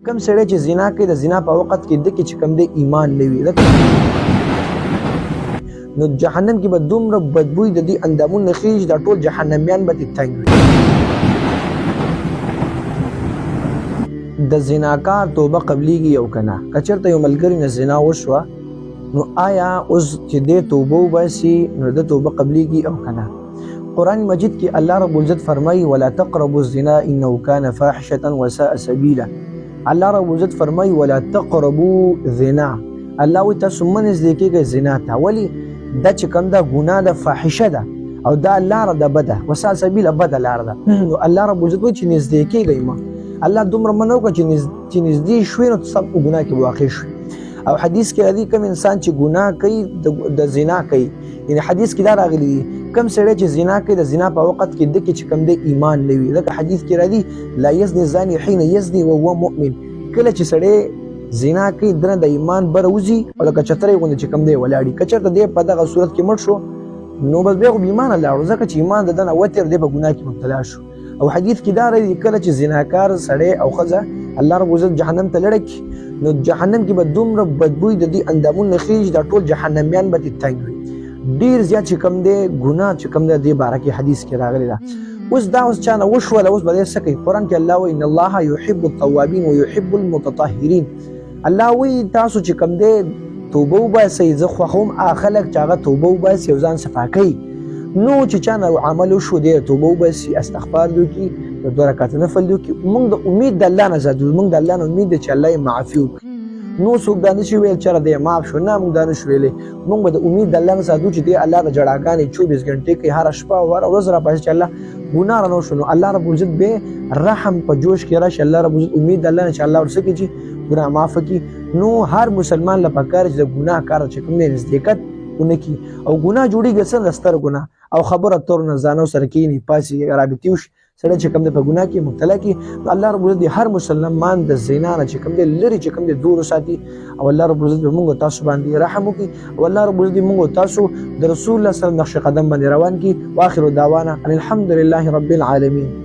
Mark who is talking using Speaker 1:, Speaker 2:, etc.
Speaker 1: کم سړی چې زنا کوي د زنا په وخت کې د کې چې کم دی ایمان نه وي نو جهنم کې به دومره بدبوی د دې اندامونه خېږي دا ټول جهنميان به تنګ وي. د زناکار توبه قبليږي او کنه که چېرته یو ملګري نه زنا وشوه نو آیا اوس چې دې توبه وباسي نو د توبه قبليږي او کنه؟ قرآن مجید کې الله رب العزت فرمایي ولا تقربوا الزنا انه كان فاحشة وساء سبيلا. الله رب العزت فرمایي ولا تقربوا زنا. الله وی تاسو منځ کېږئ زنا ته. ولې دا چې کوم دا ګناه ده فاحشه ده او دا لاره ده بده وساء سبیله بده لاره ده. نو الله رب العزت وایي چې نږدې کېږئ ما الله دومره منع وکړه چې نږدې شوې نو سب په ګناه کې واقع شوې. او حدیث کې راځي کوم انسان چې ګناه کوي د زنا کوي یعنی حدیث کې دا راغلی دی کم سړی چې زنا کوي د زنا په وخت کې د کې چې کم دی ایمان نه وي. ځکه حدیث کې راځي لا یزني الزاني حين یزني وهو مؤمن. کله چې سړی زنا کوي دنه د ایمان بر وځي او لکه چترې غوندې چې کم دی ولاړي که چېرته دی په دغه صورت کې مړ شو نو بس بیا خو بېایمانه لاړو ځکه چې ایمان د دنه وتر دی په ګناه کې مبتلا شو. او حدیث کې دا راځي کله چې زناکار سړی او ښځه الله رب العزت جهنم ته لړه کړي نو جهنم کې به دومره بدبوی د دې اندامونه خېږي دا ټول جهنميان به تنګ وي. ډېر زیات چې کم دی ګناه چې کم دی دې باره کې حدیث کې راغلی ده. اوس دا اوس چا نه وشوله اوس به دی څه کوي؟ قرآن کې الله وایي ان الله يحب التوابین ويحب المتطهرین. الله وایي تاسو چې کم دی توبه وباسئ زه خوښوم هغه خلک چې هغه توبه وباسي او ځان صفا کوي. نو چې چا نه عمل وشو دی توبه وباسي استغفار دې وکړي دوه رکعته نفل دې وکړي. موږ د امید د الله نه ساتو موږ د الله نه امید دی چې الله یې معافي وکړي. نو څوک دا نشي ویل چې دی معاف شو نه موږ دا نشو ویلی. موږ به د امید د الله نه ساتو چې دی الله د جړاګانې 24 غنټې کوي هره شپه او هره ورځ راپاسي چې الله ګناه رانه وشو نو الله رب العزت به رحم په جوش کې راشي. الله رب العزت امید د الله نه چې الله ورسه کوي چې ګناه معاف کړي. نو هر مسلمان له پکار چې د ګناه کار چې کوم نه نزدېکت ونه کړي او ګناه جوړېږي څنګه ستر ګناه او خبره تور نه ځانو سره کېني پاسي رابطې وشي سړی چې کوم د په ګناه کې مبتلا کړي نو الله رب العزت هر مسلمان د زنا نه چې کوم دی لرې چې کوم دی دور وساتي او الله رب العزت به موږ تاسو باندې رحم وکړي او الله رب العزت موږ تاسو د رسول الله صلی الله علیه وسلم نقش قدم باندې روان کړي. واخر دعوانا ان الحمد لله رب العالمین.